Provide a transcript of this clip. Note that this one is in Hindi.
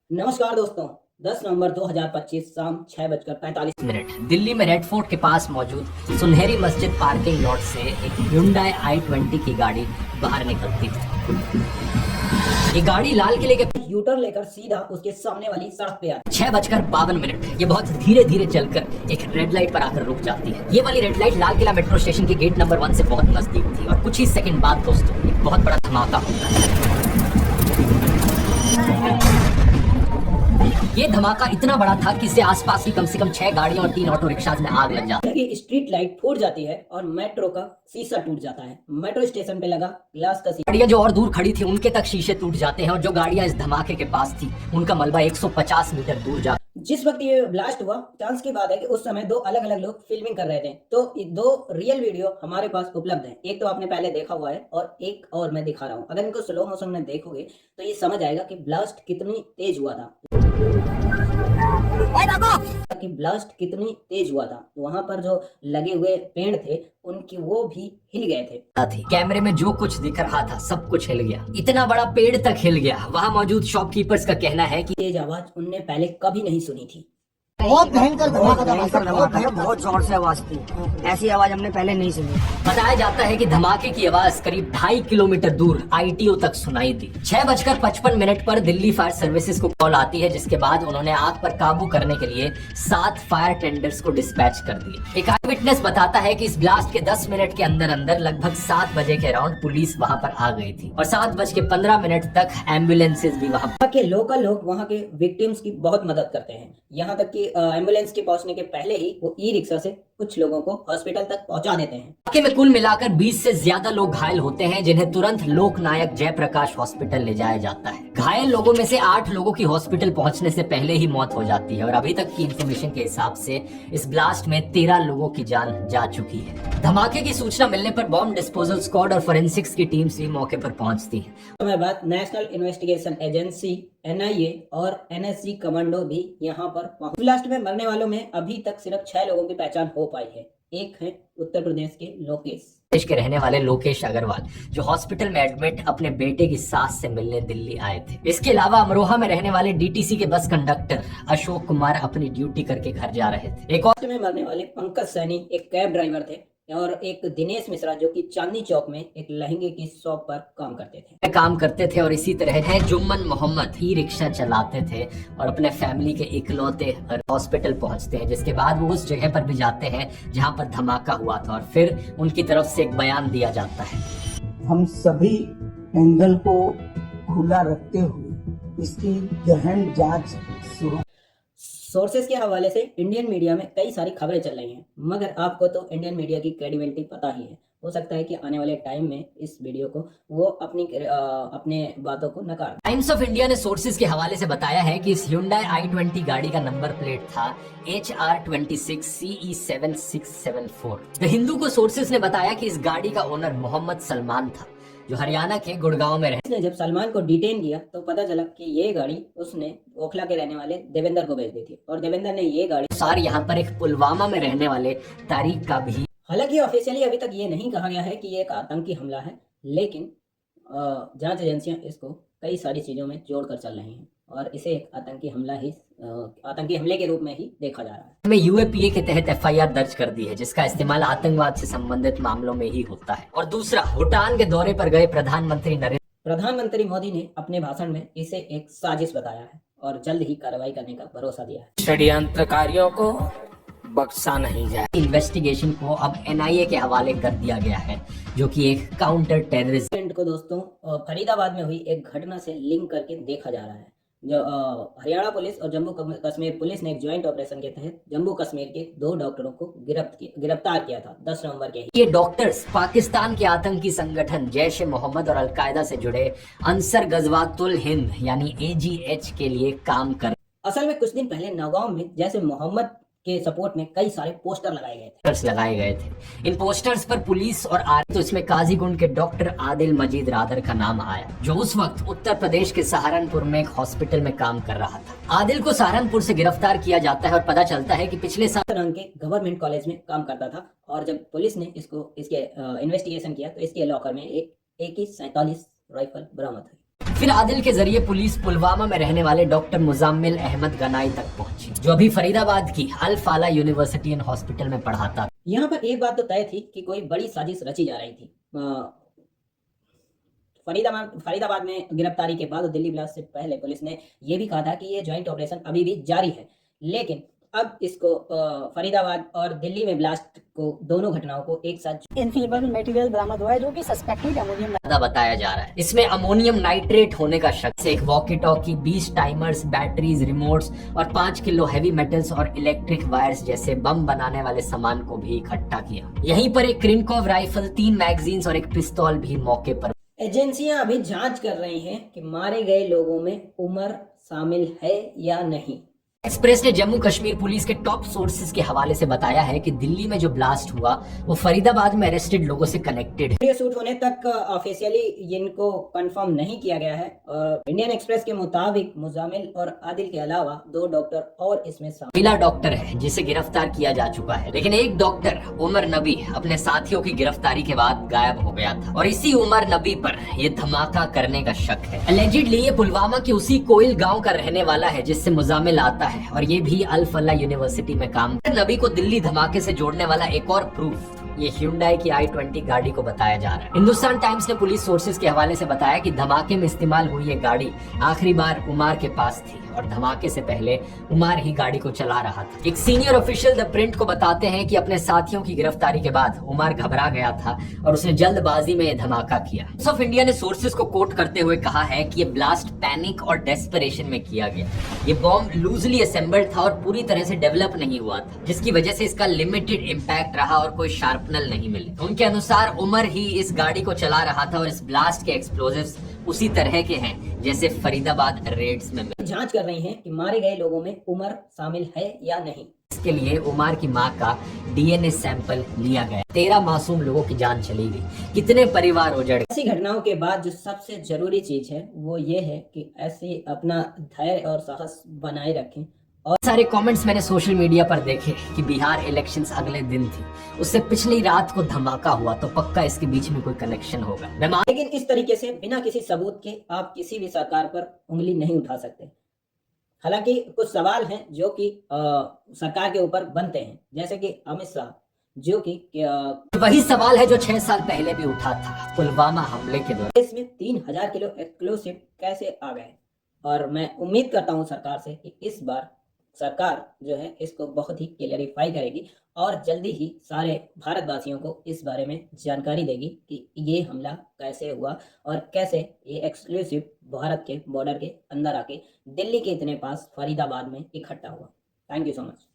नमस्कार दोस्तों। 10 नवंबर 2025 शाम 6:45 दिल्ली में रेड फोर्ट के पास मौजूद सुनहरी मस्जिद पार्किंग लॉट से एक Hyundai i20 की गाड़ी बाहर निकलती है। ये गाड़ी लाल किले के यू टर्न लेकर सीधा उसके सामने वाली सड़क पे आती 6:52। ये बहुत धीरे धीरे चलकर एक रेड लाइट पर आकर रुक जाती है। ये वाली red light Lal Qila metro station के गेट नंबर 1 से बहुत नजदीक थी और कुछ ही सेकंड बाद दोस्तों एक बहुत बड़ा धमाका होता है। ये धमाका इतना बड़ा था कि इससे आसपास की कम से कम 6 गाड़ियां और 3 ऑटो रिक्शाज में आग लग जाती है। है। स्ट्रीट लाइट फूट जाती है और मेट्रो का शीशा टूट जाता है। मेट्रो स्टेशन पे लगा ग्लास का शीशा। गाड़ियां जो और दूर खड़ी थी उनके तक शीशे टूट जाते हैं और जो गाड़ियां इस धमाके के पास थी उनका मलबा 150 मीटर दूर जा। जिस वक्त ये ब्लास्ट हुआ, चांस की बात है कि उस समय दो अलग अलग लोग फिल्मिंग कर रहे थे, तो ये दो रियल वीडियो हमारे पास उपलब्ध है। एक तो आपने पहले देखा हुआ है और एक और मैं दिखा रहा हूँ। अगर इनको स्लो मोशन में देखोगे तो ये समझ आएगा कि ब्लास्ट कितनी तेज हुआ था। कि ब्लास्ट कितनी तेज हुआ था। वहां पर जो लगे हुए पेड़ थे उनकी वो भी हिल गए थे। कैमरे में जो कुछ दिख रहा था सब कुछ हिल गया। इतना बड़ा पेड़ तक हिल गया। वहां मौजूद शॉपकीपर्स का कहना है कि तेज आवाज उनने पहले कभी नहीं सुनी थी। बहुत भयंकर धमाका, बहुत जोर से आवाज थी। ऐसी आवाज हमने पहले नहीं सुनी। बताया जाता है कि धमाके की आवाज करीब 2.5 किलोमीटर दूर आईटीओ तक सुनाई दी। 6:55 पर दिल्ली फायर सर्विसेज को कॉल आती है, जिसके बाद उन्होंने आग पर काबू करने के लिए 7 फायर टेंडर्स को डिस्पैच कर दिए। एक आई विटनेस बताता है कि इस ब्लास्ट के 10 मिनट के अंदर अंदर लगभग 7 बजे के अराउंड पुलिस वहां पर आ गई थी और 7:15 तक एम्बुलेंसेज भी वहां के लोकल लोग वहाँ के विक्टिम्स की बहुत मदद करते हैं। यहाँ तक कि एम्बुलेंस के पहुंचने के पहले ही वो ई रिक्शा से कुछ लोगों को हॉस्पिटल तक पहुंचा देते हैं। इलाके में कुल मिलाकर 20 से ज्यादा लोग घायल होते हैं, जिन्हें तुरंत लोकनायक जयप्रकाश हॉस्पिटल ले जाया जाता है। घायल लोगों में से 8 लोगों की हॉस्पिटल पहुंचने से पहले ही मौत हो जाती है और अभी तक की इंफॉर्मेशन के हिसाब से इस ब्लास्ट में 13 लोगों की जान जा चुकी है। धमाके की सूचना मिलने पर बॉम्ब डिस्पोजल स्क्वाड और फोरेंसिक्स की टीम्स भी मौके पर पहुंचती है। समय बाद नेशनल इन्वेस्टिगेशन एजेंसी एनआईए और एनएसजी कमांडो भी यहाँ पर पहुंचे। ब्लास्ट में मरने वालों में अभी तक सिर्फ 6 लोगों की पहचान हो पाई है। एक है उत्तर प्रदेश के लोकेश देश के रहने वाले लोकेश अग्रवाल, जो हॉस्पिटल में एडमिट अपने बेटे की सास से मिलने दिल्ली आए थे। इसके अलावा अमरोहा में रहने वाले डीटीसी के बस कंडक्टर अशोक कुमार अपनी ड्यूटी करके घर जा रहे थे। एक और में मरने वाले पंकज सैनी एक कैब ड्राइवर थे और एक दिनेश मिश्रा जो कि चांदनी चौक में एक लहंगे की शॉप पर काम करते थे और इसी तरह है जुम्मन मोहम्मद ई रिक्शा चलाते थे और अपने फैमिली के इकलौते हॉस्पिटल पहुंचते हैं, जिसके बाद वो उस जगह पर भी जाते हैं जहां पर धमाका हुआ था और फिर उनकी तरफ से एक बयान दिया जाता है। हम सभी एंगल को खुला रखते हुए इसकी गहन जांच शुरू। सोर्सेज के हवाले से इंडियन मीडिया में कई सारी खबरें चल रही हैं, मगर आपको तो इंडियन मीडिया की क्रेडिबिलिटी पता ही है। हो सकता है कि आने वाले टाइम में इस वीडियो को वो अपने बातों को नकार। टाइम्स ऑफ इंडिया ने सोर्सेज के हवाले से बताया है कि इस Hyundai i20 गाड़ी का नंबर प्लेट था HR26CE7674। द हिंदू को सोर्सेज ने बताया कि इस गाड़ी का ओनर मोहम्मद सलमान था, जो हरियाणा के गुड़गांव में रहते। जब सलमान को डिटेन किया तो पता चला कि ये गाड़ी उसने ओखला के रहने वाले देवेंद्र को भेज दी थी और देवेंद्र ने ये गाड़ी सार यहाँ पर एक पुलवामा में रहने वाले तारिक का भी। हालांकि ऑफिशियली अभी तक ये नहीं कहा गया है कि ये एक आतंकी हमला है, लेकिन जांच एजेंसियां इसको कई सारी चीजों में जोड़कर चल रही हैं और इसे एक आतंकी हमले के रूप में ही देखा जा रहा है। में यूएपीए के तहत एफआईआर दर्ज कर दी है, जिसका इस्तेमाल आतंकवाद से संबंधित मामलों में ही होता है। और दूसरा, भूटान के दौरे पर गए प्रधानमंत्री मोदी ने अपने भाषण में इसे एक साजिश बताया है और जल्द ही कार्रवाई करने का भरोसा दिया है। षड्यंत्रकारियों को बख्शा नहीं जाए। इन्वेस्टिगेशन को अब एनआईए के हवाले कर दिया गया है, जो कि एक काउंटर टेररिज्म को दोस्तों फरीदाबाद में हुई एक घटना से लिंक करके देखा जा रहा है। जो हरियाणा पुलिस और जम्मू कश्मीर पुलिस ने एक ज्वाइंट ऑपरेशन के तहत जम्मू कश्मीर के 2 डॉक्टरों को गिरफ्तार किया था 10 नवंबर के। ये डॉक्टर्स पाकिस्तान के आतंकी संगठन जैश ए मोहम्मद और अलकायदा से जुड़े अंसर गजवातुल हिंद यानी AGH के लिए काम कर। असल में कुछ दिन पहले नौगांव में जैसे मोहम्मद के सपोर्ट में कई सारे पोस्टर लगाए गए थे। इन पोस्टर्स पर पुलिस और तो इसमें काजीगुंड के डॉक्टर आदिल मजीद रादर का नाम आया, जो उस वक्त उत्तर प्रदेश के सहारनपुर में एक हॉस्पिटल में काम कर रहा था। आदिल को सहारनपुर से गिरफ्तार किया जाता है और पता चलता है कि पिछले साल के गवर्नमेंट कॉलेज में काम करता था और जब पुलिस ने इसके इन्वेस्टिगेशन किया तो इसके लॉकर में एक AK-47 राइफल बरामद हुई। फिर आदिल के जरिए पुलिस पुलवामा में रहने वाले डॉक्टर मुजाम्मिल अहमद गनाई तक पहुंची, जो अभी फरीदाबाद की अल फाला यूनिवर्सिटी एंड हॉस्पिटल में पढ़ाता था। यहाँ पर एक बात तो तय थी कि कोई बड़ी साजिश रची जा रही थी। फरीदाबाद में गिरफ्तारी के बाद दिल्ली ब्लास्ट से पहले पुलिस ने यह भी कहा था कि ये ज्वाइंट ऑपरेशन अभी भी जारी है, लेकिन अब इसको फरीदाबाद और दिल्ली में ब्लास्ट को, दोनों घटनाओं को एक साथ इनफ्लेमेबल मटेरियल बरामद हुआ है जो कि सस्पेक्टेड अमोनियम बताया जा रहा है। इसमें अमोनियम नाइट्रेट होने का शक से एक walkie talkie, 20 timers, batteries, remotes और 5 किलो हैवी मेटल्स और इलेक्ट्रिक वायर्स जैसे बम बनाने वाले सामान को भी इकट्ठा किया। यहीं पर एक क्रिनकॉव राइफल, 3 मैगजीन्स और एक पिस्तौल भी मौके पर। एजेंसियां अभी जांच कर रही हैं कि मारे गए लोगों में उम्र शामिल है या नहीं। एक्सप्रेस ने जम्मू कश्मीर पुलिस के टॉप सोर्सेज के हवाले से बताया है कि दिल्ली में जो ब्लास्ट हुआ वो फरीदाबाद में अरेस्टेड लोगों से कनेक्टेड है। वीडियो शूट होने तक ऑफिशियली इनको कंफर्म नहीं किया गया है। और इंडियन एक्सप्रेस के मुताबिक मुजामिल और आदिल के अलावा 2 डॉक्टर और इसमें शामिल। महिला डॉक्टर है जिसे गिरफ्तार किया जा चुका है, लेकिन एक डॉक्टर उमर नबी अपने साथियों की गिरफ्तारी के बाद गायब हो गया था और इसी उमर नबी पर ये धमाका करने का शक है। अलेजिडली ये पुलवामा के उसी कोयल गाँव का रहने वाला है जिससे मुजामिल आता है और ये भी अल फला यूनिवर्सिटी में काम। नबी को दिल्ली धमाके से जोड़ने वाला एक और प्रूफ ये Hyundai की i20 गाड़ी को बताया जा रहा है। हिंदुस्तान टाइम्स ने पुलिस सोर्सेज के हवाले से बताया कि धमाके में इस्तेमाल हुई ये गाड़ी आखिरी बार उमार के पास थी और धमाके से पहले उमार ही गाड़ी को चला रहा था। एक सीनियर ऑफिशियल द प्रिंट को बताते हैं कि अपने साथियों की गिरफ्तारी के बाद उमार घबरा गया था और उसने जल्दबाजी में यह धमाका किया। टाइम्स ऑफ इंडिया ने सोर्सेज को कोट करते हुए कहा है कि ये ब्लास्ट पैनिक और डेस्परेशन में किया गया। ये बॉम्ब लूजली असेंबल्ड था और पूरी तरह से डेवलप नहीं हुआ था, जिसकी वजह से इसका लिमिटेड इम्पैक्ट रहा और कोई शार्पनल नहीं मिले। उनके अनुसार उमर ही इस गाड़ी को चला रहा था और इस ब्लास्ट के एक्सप्लोजिव्स उसी तरह के हैं जैसे फरीदाबाद रेड्स में। जांच कर रही हैं कि मारे गए लोगों में उम्र शामिल है या नहीं। इसके लिए उमर की मां का DNA सैंपल लिया गया। 13 मासूम लोगों की जान चली गई, कितने परिवार उजड़। ऐसी घटनाओं के बाद जो सबसे जरूरी चीज है वो ये है कि ऐसे अपना धैर्य और साहस बनाए रखें। और सारे कमेंट्स मैंने सोशल मीडिया पर देखे कि बिहार इलेक्शंस अगले दिन थी, उससे पिछली रात को धमाका हुआ, तो पक्का इसके बीच में कोई कनेक्शन होगा। लेकिन इस तरीके से बिना किसी सबूत के आप किसी भी सरकार पर उंगली नहीं उठा सकते। हालांकि कुछ सवाल हैं जो कि सरकार के ऊपर बनते हैं, जैसे कि अमित शाह, जो कि वही सवाल है जो 6 साल पहले भी उठा था पुलवामा हमले के दौरान। इसमें 3000 किलो एक्सप्लोसिव कैसे आ गए। और मैं उम्मीद करता हूं सरकार से कि इस बार सरकार जो है इसको बहुत ही क्लियरिफाई करेगी और जल्दी ही सारे भारतवासियों को इस बारे में जानकारी देगी कि ये हमला कैसे हुआ और कैसे ये एक्सक्लूसिव भारत के बॉर्डर के अंदर आके दिल्ली के इतने पास फरीदाबाद में इकट्ठा हुआ। Thank you so much.